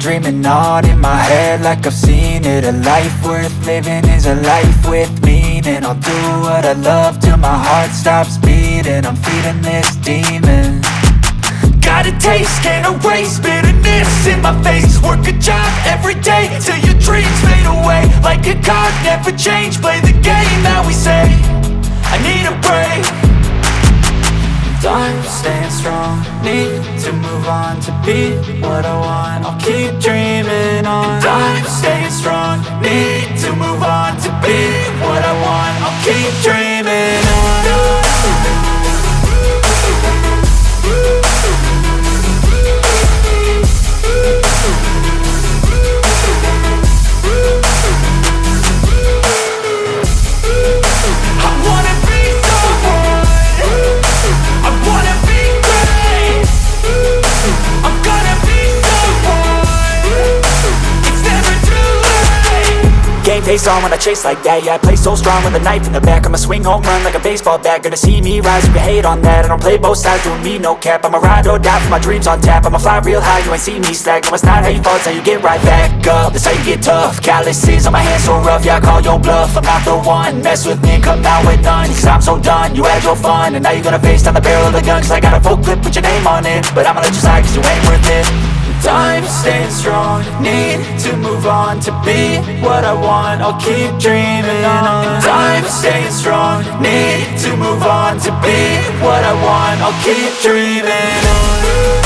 dreaming on in my head like I've seen it. A life worth living is a life with meaning. I'll do what I love till my heart stops beating. I'm feeding this demon. Got a taste, can't erase bitterness in my face. Work a job every day till your dreams fade away. Like a card, never change, play the game that we say. I need a break. I'm staying strong, need to move on to be what I want. I'll keep dreaming on. I'm staying strong, need to move on to be what I want. I'll keep dreaming on. Face on when I chase like that. Yeah, I play so strong with a knife in the back. I'ma swing home run like a baseball bat. Gonna see me rise, you can hate on that. I don't play both sides, doing me no cap. I'ma ride or die for my dreams on tap. I'ma fly real high, you ain't see me slack. No, it's not how you fall, it's how you get right back up. That's how you get tough. Calluses on my hands so rough, yeah, I call your bluff. I'm not the one, mess with me and come out with none. Cause I'm so done, you had your fun. And now you're gonna face down the barrel of the gun. Cause I got a full clip with your name on it. But I'ma let you slide cause you ain't worth it. I'm staying strong, need to move on to be what I want. I'll keep dreaming on. I'm staying strong, need to move on to be what I want. I'll keep dreaming on.